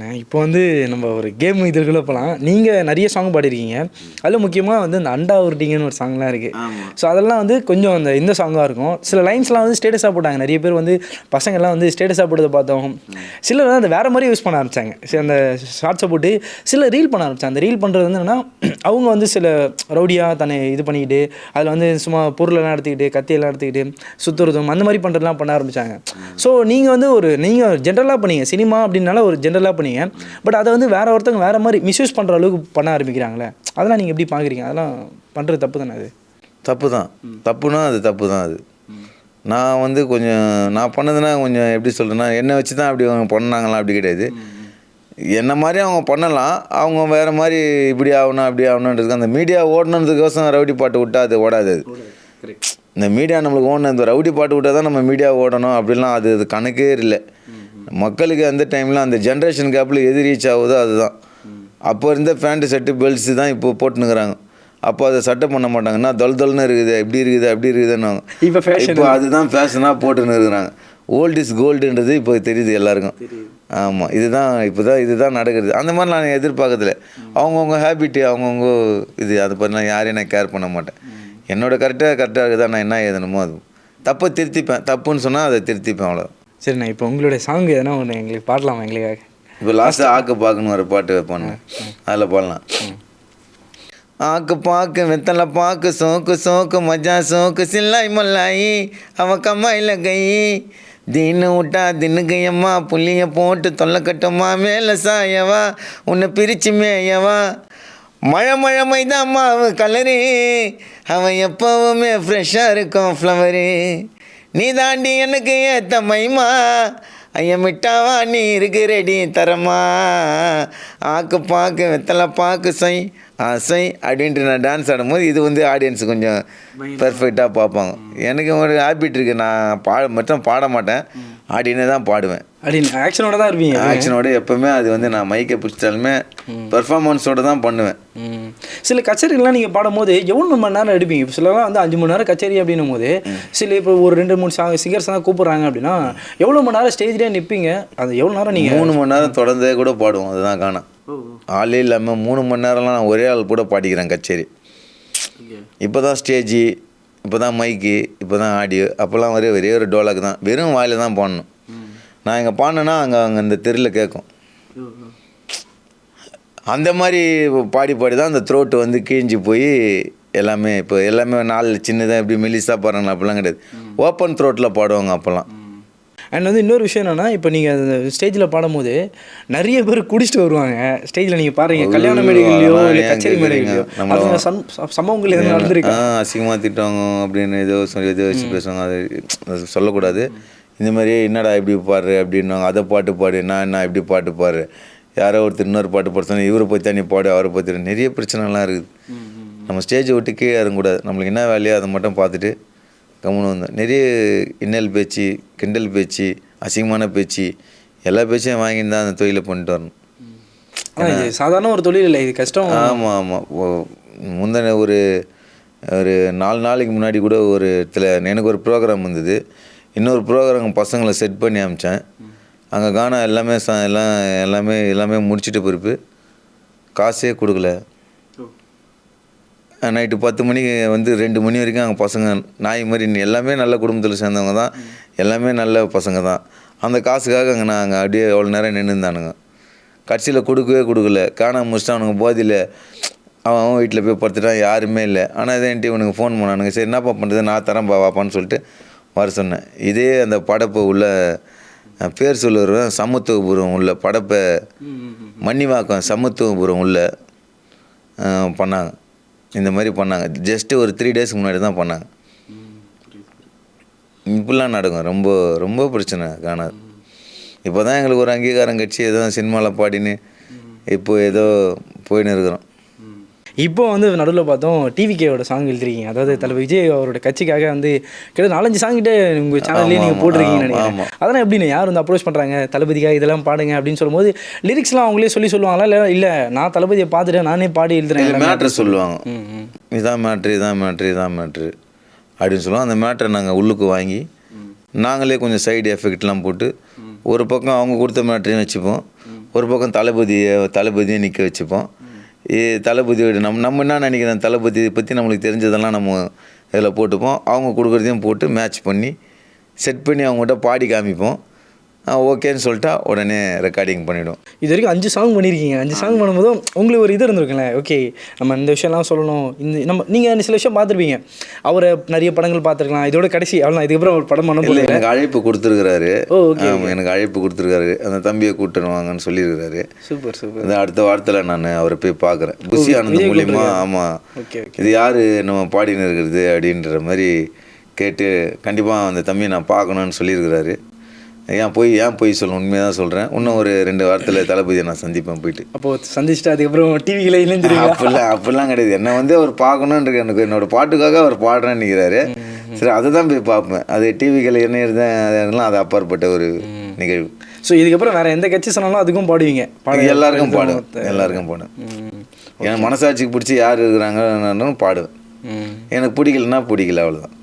சரிண்ணே. இப்போ வந்து நம்ம ஒரு கேம் இதுக்குள்ளே போகலாம். நீங்கள் நிறைய சாங் பாடிருக்கீங்க. அதில் முக்கியமாக வந்து இந்த அண்டா உருட்டிங்கன்னு ஒரு சாங்லாம் இருக்குது. ஸோ அதெல்லாம் வந்து கொஞ்சம் இந்த சாங்காக இருக்கும். சில லைன்ஸ்லாம் வந்து ஸ்டேட்டஸாக போட்டாங்க. நிறைய பேர் வந்து பசங்கள்லாம் வந்து ஸ்டேட்டஸாக போட்டதை பார்த்தோம். சிலர் வந்து அந்த வேறு மாதிரி யூஸ் பண்ண ஆரம்பித்தாங்க. அந்த ஷார்ட்ஸை போட்டு சில ரீல் பண்ண ஆரம்பித்தாங்க. அந்த ரீல் பண்ணுறது வந்து என்னென்னா, அவங்க வந்து சில ரவுடியாக தன்னை இது பண்ணிக்கிட்டு அதில் வந்து சும்மா பொருளெல்லாம் எடுத்துக்கிட்டு கத்தியெல்லாம் எடுத்துக்கிட்டு சுற்றுறதும் அந்த மாதிரி பண்ணுறதுலாம் பண்ண ஆரம்பித்தாங்க. ஸோ நீங்கள் வந்து நீங்கள் ஜென்ரலாக பண்ணீங்க சினிமா அப்படின்னால ஒரு ஜென்ரலாக பண்ணீங்க. பட் அதை வந்து வேறு ஒருத்தவங்க வேறு மாதிரி மிஸ்யூஸ் பண்ணுற அளவுக்கு பண்ண ஆரம்பிக்கிறாங்களே, அதெல்லாம் நீங்கள் எப்படி பார்க்குறீங்க? அதெல்லாம் பண்ணுறது தப்பு தானே? அது தப்பு தான். தப்புனா அது தப்பு தான். அது நான் வந்து கொஞ்சம் நான் பண்ணதுன்னா கொஞ்சம் எப்படி சொல்கிறேன்னா, என்னை வச்சு தான் அப்படி அவங்க பண்ணாங்களாம் அப்படி கிடையாது. என்ன மாதிரி அவங்க பண்ணலாம். அவங்க வேறு மாதிரி இப்படி ஆகணும் அப்படி ஆகணுன்றதுக்கு அந்த மீடியா ஓடணுன்றதுக்கோசம் ரவுடி பாட்டு விட்டால் அது ஓடாது. அது இந்த மீடியா நம்மளுக்கு ஓடணும், இந்த ரவுடி பாட்டு விட்டால் தான் நம்ம மீடியா ஓடணும் அப்படிலாம் அது கணக்கே இல்லை. மக்களுக்கு அந்த டைமில் அந்த ஜென்ரேஷன் கேப்பில் எது ரீச் ஆகுதோ அதுதான். அப்போ இருந்த பேண்ட்டு ஷர்ட்டு பெல்ட்ஸு தான் இப்போ போட்டுனுக்குறாங்க. அப்போ அதை சட்டை பண்ண மாட்டாங்கன்னா தொல்தொல்னு இருக்குது, இப்படி இருக்குது அப்படி இருக்குதுன்னு இப்போ அதுதான் ஃபேஷனாக போட்டுன்னு இருக்கிறாங்க. ஓல்டு இஸ் கோல்டுன்றது இப்போ தெரியுது எல்லாருக்கும். ஆமாம், இதுதான் நடக்குது. அந்த மாதிரி நான் எதிர்பார்க்கறதில்ல. அவங்கவுங்க ஹேபிட்டு அவங்கவுங்க இது அதை பற்றிலாம் யாரையும் நான் கேர் பண்ண மாட்டேன். என்னோட கரெக்டாக இருக்குதா, நான் என்ன எழுதணுமோ அது தப்பை திருத்திப்பேன். தப்புன்னு சொன்னால் அதை திருத்திப்பேன், அவ்வளோ. சரிண்ணா, இப்போ உங்களுடைய சாங் எதனா ஒன்று எங்களுக்கு பாடலாமா? எங்களுக்காக இப்போ லாஸ்ட்டு ஆக்கு பாக்குன்னு ஒரு பாட்டு பண்ணேன், அதில் பாடலாம். ஆக்கு பாக்கு வெத்தலை பாக்கு சோக்கு சோக்கு மஜா சோக்கு சில்லாய் மல்லாயி அவன் கம்மாயில் கை தீனு விட்டா தின்னுக்கு எம்மா புள்ளிய போட்டு தொல்லை கட்டுமா மேலே சாயவா உன்னை பிரிச்சு மேயவா மழை மழை மைதான் மாவு கலரு அவன் எப்பவுமே ஃப்ரெஷ்ஷாக இருக்கும் ஃப்ளவரு நீ தாண்டி எனக்கு ஏத்த மைமா ஐயா மிட்டாவா நீ இருக்கு ரெடி தரமா ஆக்கு பாக்கு வெத்தலை பாக்கு சை ஆசை அப்படின்ட்டு நான் டான்ஸ் ஆடும்போது இது வந்து ஆடியன்ஸு கொஞ்சம் பெர்ஃபெக்டாக பார்ப்பாங்க. எனக்கு ஒரு ஹேபிட் இருக்குது, நான் மட்டும் பாட மாட்டேன், ஆடினே தான் பாடுவேன். ஆக்ஷனோட தான் இருப்பீங்க? ஆக்ஷனோட எப்போவுமே அது வந்து நான் மைக்கை பிடிச்சாலுமே பெர்ஃபார்மன்ஸோடு தான் பண்ணுவேன். சில கச்சேரிகள்லாம் நீங்கள் பாடும்போது எவ்வளோ மணி நேரம் எடுப்பீங்க? இப்போ சிலலாம் வந்து 5 மணி நேரம் கச்சேரி அப்படின்னும் போது சில இப்போ ஒரு 2-3 சிங்கர்ஸ் தான் கூப்பிட்றாங்க அப்படின்னா எவ்வளோ மணி நேரம் ஸ்டேஜ்லேயே நிற்பீங்க? அது எவ்வளோ நேரம்? நீங்கள் 3 மணி நேரம் தொடர்ந்தே கூட பாடுவோம். அதுதான் காணும். ஆளே இல்லாமல் 3 மணி நேரம்லாம் நான் ஒரே ஆள் கூட பாடிக்கிறேன் கச்சேரி. இப்போ தான் ஸ்டேஜி, இப்போ தான் மைக்கு, இப்போ தான் ஆடியோ. அப்போல்லாம் ஒரே ஒரு டோலாக்கு தான், வெறும் வாயில் தான் பாடணும். நான் இங்கே பாடினேன்னா அங்கே அந்த தெருவில் கேட்கும். அந்த மாதிரி பாடி தான் அந்த த்ரோட்டு வந்து கிழிஞ்சி போய் எல்லாமே நாலு சின்னதாக எப்படி மெலிசாக பாடுறாங்களா அப்படிலாம் கிடையாது. ஓப்பன் த்ரோட்டில் பாடுவாங்க அப்போல்லாம். அண்ட் வந்து இன்னொரு விஷயம் என்னென்னா, இப்போ நீங்கள் அந்த ஸ்டேஜில் பாடும்போது நிறைய பேர் குடிச்சிட்டு வருவாங்க. ஸ்டேஜில் நீங்கள் பாருங்க, கல்யாண மேடைகள்லையோ இல்லை கச்சேரி மேடைகள்லையோ நம்ம சம்பவங்கள் எதுவும் நடந்திருக்கு. அசிங்கமாக திட்டுவாங்க அப்படின்னு ஏதோ வச்சு பேசுவாங்க. அது சொல்லக்கூடாது. இந்த மாதிரி என்னடா இப்படி பாடுற அப்படின்வாங்க. அதை பாட்டு பாடு, நான் என்ன இப்படி பாட்டு பாடு, யாரோ ஒருத்தர் இன்னொரு பாட்டு பாடுறாங்க, இவரை பற்றி தண்ணி பாடு, அவரை பற்றி நிறைய பிரச்சனைலாம் இருக்குது. நம்ம ஸ்டேஜை விட்டு கீழே இறங்கக்கூடாது. நம்மளுக்கு என்ன வேலையோ அதை மட்டும் பார்த்துட்டு கம்முன்னு வந்தோம். நிறைய இன்னல் பேச்சு, கிண்டல் பேச்சு, அசிங்கமான பேச்சு, எல்லா பேச்சையும் வாங்கிட்டு தான் அந்த தொழிலை பண்ணிட்டு வரணும். சாதாரண ஒரு தொழில் இல்லை, இது கஷ்டம். ஆமாம் ஆமாம். முந்தின ஒரு 4 நாளைக்கு முன்னாடி கூட ஒரு இடத்துல எனக்கு ஒரு ப்ரோக்ராம் வந்தது. இன்னொரு ப்ரோக்ராம் பசங்களை செட் பண்ணி அமிச்சேன். அங்கே கானா எல்லாமே முடிச்சுட்டு பிறப்பு காசே கொடுக்கல. நைட்டு 10 மணிக்கு வந்து 2 மணி வரைக்கும் அங்கே பசங்க நாய் மாதிரி எல்லாமே நல்ல குடும்பத்தில் சேர்ந்தவங்க தான், எல்லாமே நல்ல பசங்க தான். அந்த காசுக்காக நாங்கள் அப்படியே எவ்வளோ நேரம் நின்றுந்தானுங்க. கட்சியில் கொடுக்கல. காணாமல் முடிச்சுட்டு அவனுங்க போதியில் அவன் வீட்டில் போய் படுத்துட்டான், யாருமே இல்லை. ஆனால் இதேன்ட்டு இவனுக்கு ஃபோன் பண்ணானுங்க. சரி என்னப்பா பண்ணுறது, நான் தரேன் வாப்பான்னு சொல்லிட்டு வர சொன்னேன். இதே அந்த படப்பை உள்ள பேர் சொல்லுவேன், சமத்துவபுரம் உள்ள படப்பை மன்னிவாக்கம் சமத்துவபுரம் உள்ள பண்ணாங்க. இந்த மாதிரி பண்ணாங்க. ஜஸ்ட்டு ஒரு 3 டேஸ்க்கு முன்னாடி தான் பண்ணாங்க. இப்படிலாம் நடக்கும். ரொம்ப ரொம்ப பிரச்சனை காணாது. இப்போ தான் எங்களுக்கு ஒரு அங்கீகாரம் கட்சி ஏதோ சினிமாவில் பாடின்னு இப்போ ஏதோ போயின்னு இருக்கிறோம். இப்போ வந்து நடுவில் பார்த்தோம் டிவிகேவோட சாங் எழுதிருக்கீங்க. அதாவது தலைவர் விஜய் அவரோட கட்சிக்காக வந்து கிட்ட 4-5 சாங்கிட்டே உங்கள் சேனல்லேயே நீங்கள் போட்டிருக்கீங்கன்னு நினைக்கிறேன். அதெல்லாம் எப்படின்னு யார் வந்து அப்ரோச் பண்ணுறாங்க, தளபதிக்காக இதெல்லாம் பாடுங்க அப்படின்னு சொல்லும்போது லிரிக்ஸ்லாம் அவங்களே சொல்லுவாங்களா? இல்லை நான் தளபதியை பார்த்துட்டு நானே பாடி எழுதுறேன். மேட்ரு சொல்லுவாங்க, இதான் மேட்ரு அப்படின்னு சொல்லுவோம். அந்த மேட்ரை நாங்கள் உள்ளுக்கு வாங்கி நாங்களே கொஞ்சம் சைடு எஃபெக்ட்லாம் போட்டு ஒரு பக்கம் அவங்க கொடுத்த மேட்ரையும் வச்சுப்போம், ஒரு பக்கம் தளபதியை நிற்க வச்சுப்போம். தளபதியோட நம்ம என்ன நினைக்கிறோம், தளபதி பற்றி நம்மளுக்கு தெரிஞ்சதெல்லாம் நம்ம இதில் போட்டுப்போம். அவங்க கொடுக்குறதையும் போட்டு மேட்ச் பண்ணி செட் பண்ணி அவங்ககிட்ட பாடி காமிப்போம். ஓகேன்னு சொல்லிட்டா உடனே ரெக்கார்டிங் பண்ணிவிடும். இது வரைக்கும் 5 சாங் பண்ணியிருக்கீங்க. 5 சாங் பண்ணும்போதும் உங்களுக்கு ஒரு இது இருந்திருக்குல்ல, ஓகே நம்ம இந்த விஷயம்லாம் சொல்லணும். நீங்கள் சில விஷயம் பார்த்துருப்பீங்க, அவரை நிறைய படங்கள் பார்த்துருக்கலாம், இதோட கடைசி அவ்வளோ இதுக்கப்புறம் ஒரு படம் பண்ண போல. எனக்கு அழைப்பு கொடுத்துருக்காரு. எனக்கு அழைப்பு கொடுத்துருக்காரு, அந்த தம்பியை கூட்டணுவாங்கன்னு சொல்லியிருக்கிறாரு. Super super. இந்த அடுத்த வாரத்தில் நான் அவரை போய் பார்க்குறேன். புஷி ஆனந்த் மூலியமா. ஆமாம், இது யார் நம்ம பாடின்னு இருக்கிறது அப்படின்ற மாதிரி கேட்டு கண்டிப்பாக அந்த தம்பியை நான் பார்க்கணுன்னு சொல்லியிருக்கிறாரு. ஏன் போய் சொல்லணும், உண்மையாக தான் சொல்கிறேன். இன்னும் ஒரு 2 வாரத்தில் தளபதியை நான் சந்திப்பேன் போயிட்டு. அப்போது சந்திச்சுட்டு அதுக்கப்புறம் டிவியில் இல்லைன்னு அப்படிலாம் கிடையாது. என்னை வந்து அவர் பார்க்கணுன்ற எனக்கு என்னோடய பாட்டுக்காக அவர் பாடுறேன்னு நினைக்கிறாரு. சரி, அதை தான் போய் பார்ப்பேன். அது டிவிகள் என்ன இருந்தேன் அதெல்லாம் அது அப்பாற்பட்ட ஒரு நிகழ்வு. ஸோ இதுக்கப்புறம் வேறு எந்த கட்சி சொன்னாலும் அதுக்கும் பாடுவீங்க? எல்லாருக்கும் பாடுவேன். எனக்கு மனசாட்சிக்கு பிடிச்சி யார் இருக்கிறாங்கன்னு பாடுவேன். எனக்கு பிடிக்கலன்னா பிடிக்கல, அவ்வளோதான்.